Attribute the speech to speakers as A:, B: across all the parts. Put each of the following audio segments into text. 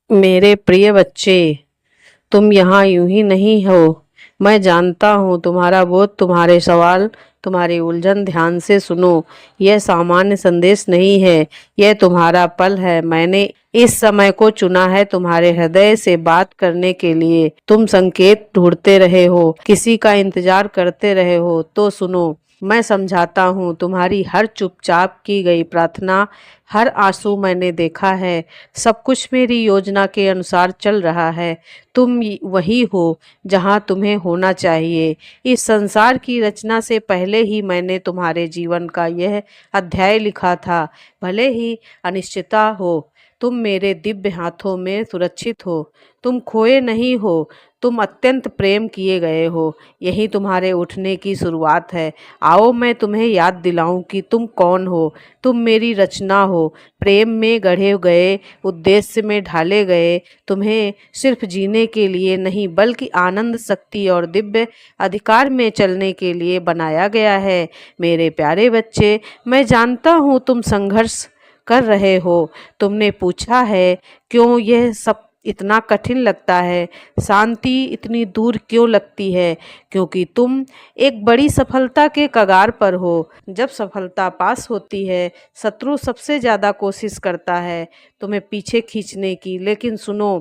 A: मेरे प्रिय बच्चे, तुम यहाँ यूं ही नहीं हो। मैं जानता हूँ तुम्हारा बोध, तुम्हारे सवाल, तुम्हारी उलझन। ध्यान से सुनो। यह सामान्य संदेश नहीं है, यह तुम्हारा पल है। मैंने इस समय को चुना है तुम्हारे हृदय से बात करने के लिए। तुम संकेत ढूंढते रहे हो, किसी का इंतजार करते रहे हो, तो सुनो। मैं समझाता हूँ। तुम्हारी हर चुपचाप की गई प्रार्थना, हर आंसू मैंने देखा है। सब कुछ मेरी योजना के अनुसार चल रहा है। तुम वही हो जहाँ तुम्हें होना चाहिए। इस संसार की रचना से पहले ही मैंने तुम्हारे जीवन का यह अध्याय लिखा था। भले ही अनिश्चितता हो, तुम मेरे दिव्य हाथों में सुरक्षित हो। तुम खोए नहीं हो, तुम अत्यंत प्रेम किए गए हो। यही तुम्हारे उठने की शुरुआत है। आओ मैं तुम्हें याद दिलाऊं कि तुम कौन हो। तुम मेरी रचना हो, प्रेम में गढ़े गए, उद्देश्य में ढाले गए। तुम्हें सिर्फ जीने के लिए नहीं, बल्कि आनंद, शक्ति और दिव्य अधिकार में चलने के लिए बनाया गया है। मेरे प्यारे बच्चे, मैं जानता हूँ तुम संघर्ष कर रहे हो। तुमने पूछा है, क्यों यह सब इतना कठिन लगता है, शांति इतनी दूर क्यों लगती है? क्योंकि तुम एक बड़ी सफलता के कगार पर हो। जब सफलता पास होती है, शत्रु सबसे ज्यादा कोशिश करता है तुम्हें पीछे खींचने की। लेकिन सुनो,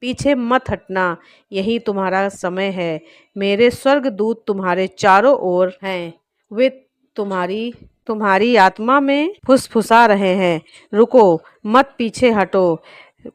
A: पीछे मत हटना, यही तुम्हारा समय है। मेरे स्वर्गदूत तुम्हारे चारों ओर हैं। वे तुम्हारी तुम्हारी आत्मा में फुसफुसा रहे हैं। रुको मत, पीछे हटो।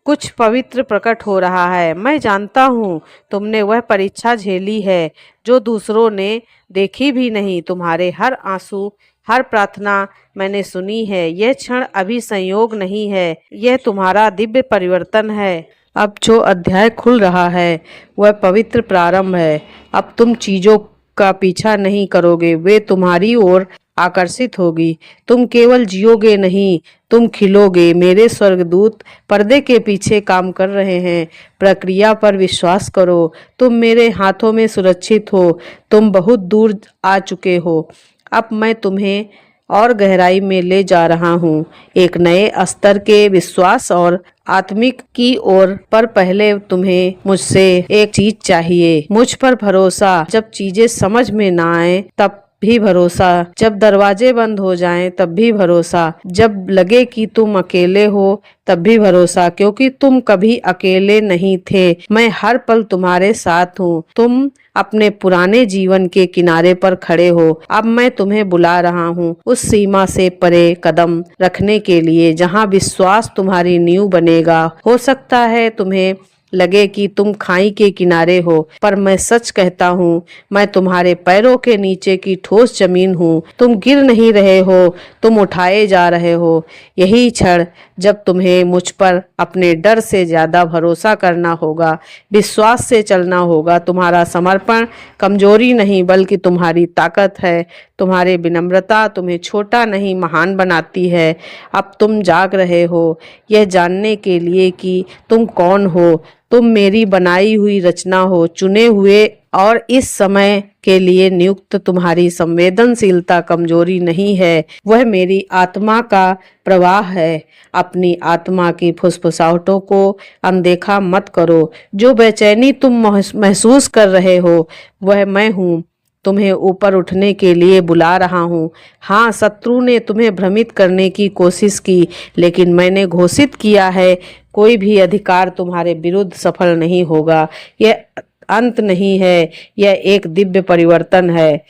A: कुछ पवित्र प्रकट हो रहा है। मैं जानता हूँ तुमने वह परीक्षा झेली है जो दूसरों ने देखी भी नहीं। तुम्हारे हर आंसू, हर प्रार्थना मैंने सुनी है। यह क्षण अभी संयोग नहीं है, यह तुम्हारा दिव्य परिवर्तन है। अब जो अध्याय खुल रहा है वह पवित्र प्रारंभ है। अब तुम चीजों का पीछा नहीं करोगे, वे तुम्हारी ओर आकर्षित होगी। तुम केवल जियोगे नहीं, तुम खिलोगे। मेरे स्वर्गदूत पर्दे के पीछे काम कर रहे हैं। प्रक्रिया पर विश्वास करो। तुम मेरे हाथों में सुरक्षित हो। तुम बहुत दूर आ चुके हो। अब मैं तुम्हें और गहराई में ले जा रहा हूँ, एक नए स्तर के विश्वास और आत्मिक की ओर। पर पहले तुम्हें मुझसे एक चीज चाहिए, मुझ पर भरोसा। जब चीजें समझ में ना आए तब भी भरोसा, जब दरवाजे बंद हो जाएं तब भी भरोसा, जब लगे कि तुम अकेले हो तब भी भरोसा, क्योंकि तुम कभी अकेले नहीं थे। मैं हर पल तुम्हारे साथ हूँ। तुम अपने पुराने जीवन के किनारे पर खड़े हो। अब मैं तुम्हें बुला रहा हूँ उस सीमा से परे कदम रखने के लिए जहाँ विश्वास तुम्हारी नींव बनेगा। हो सकता है तुम्हें लगे कि तुम खाई के किनारे हो, पर मैं सच कहता हूँ, मैं तुम्हारे पैरों के नीचे की ठोस जमीन हूँ। तुम गिर नहीं रहे हो, तुम उठाए जा रहे हो। यही क्षण जब तुम्हें मुझ पर अपने डर से ज्यादा भरोसा करना होगा, विश्वास से चलना होगा। तुम्हारा समर्पण कमजोरी नहीं, बल्कि तुम्हारी ताकत है। तुम्हारे विनम्रता तुम्हें छोटा नहीं, महान बनाती है। अब तुम जाग रहे हो, यह जानने के लिए कि तुम कौन हो। तुम मेरी बनाई हुई रचना हो, चुने हुए और इस समय के लिए नियुक्त। तुम्हारी संवेदनशीलता कमजोरी नहीं है, वह मेरी आत्मा का प्रवाह है। अपनी आत्मा की फुसफुसाहटों को अनदेखा मत करो। जो बेचैनी तुम महसूस कर रहे हो, वह मैं हूँ। तुम्हें ऊपर उठने के लिए बुला रहा हूँ। हाँ, शत्रु ने तुम्हें भ्रमित करने की कोशिश की, लेकिन मैंने घोषित किया है, कोई भी अधिकार तुम्हारे विरुद्ध सफल नहीं होगा। यह अंत नहीं है, यह एक दिव्य परिवर्तन है।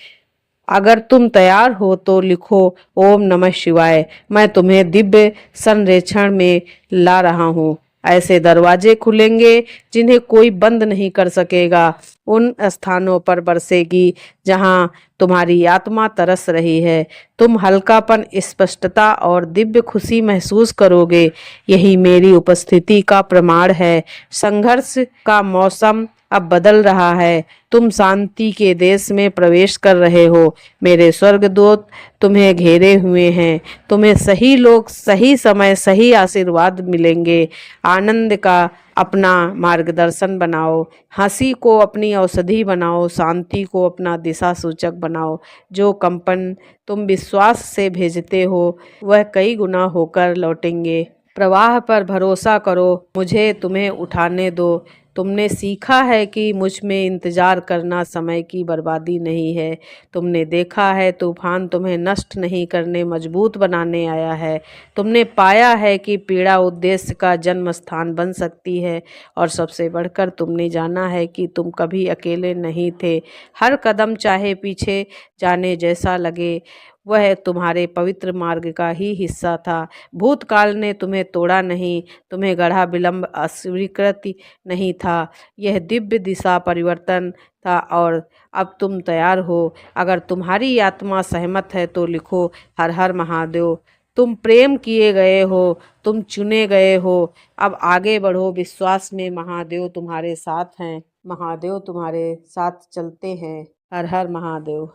A: अगर तुम तैयार हो तो लिखो, ओम नमः शिवाय। मैं तुम्हें दिव्य संरेक्षण में ला रहा हूँ। ऐसे दरवाजे खुलेंगे जिन्हें कोई बंद नहीं कर सकेगा। उन स्थानों पर बरसेगी जहाँ तुम्हारी आत्मा तरस रही है। तुम हल्कापन, स्पष्टता और दिव्य खुशी महसूस करोगे। यही मेरी उपस्थिति का प्रमाण है। संघर्ष का मौसम अब बदल रहा है। तुम शांति के देश में प्रवेश कर रहे हो। मेरे स्वर्गदूत तुम्हें घेरे हुए हैं। तुम्हें सही लोग, सही समय, सही आशीर्वाद मिलेंगे। आनंद का अपना मार्गदर्शन बनाओ, हंसी को अपनी औषधि बनाओ, शांति को अपना दिशा सूचक बनाओ। जो कंपन तुम विश्वास से भेजते हो, वह कई गुना होकर लौटेंगे। प्रवाह पर भरोसा करो, मुझे तुम्हें उठाने दो। तुमने सीखा है कि मुझ में इंतज़ार करना समय की बर्बादी नहीं है। तुमने देखा है तूफान तुम्हें नष्ट नहीं करने मजबूत बनाने आया है। तुमने पाया है कि पीड़ा उद्देश्य का जन्म स्थान बन सकती है, और सबसे बढ़कर तुमने जाना है कि तुम कभी अकेले नहीं थे। हर कदम चाहे पीछे जाने जैसा लगे, वह तुम्हारे पवित्र मार्ग का ही हिस्सा था। भूतकाल ने तुम्हें तोड़ा नहीं, तुम्हें गढ़ा विलंब अस्वीकृति नहीं था। यह दिव्य दिशा परिवर्तन था, और अब तुम तैयार हो। अगर तुम्हारी आत्मा सहमत है तो लिखो, हर हर महादेव। तुम प्रेम किए गए हो, तुम चुने गए हो। अब आगे बढ़ो विश्वास में, महादेव तुम्हारे साथ हैं। महादेव तुम्हारे साथ चलते हैं। हर हर महादेव।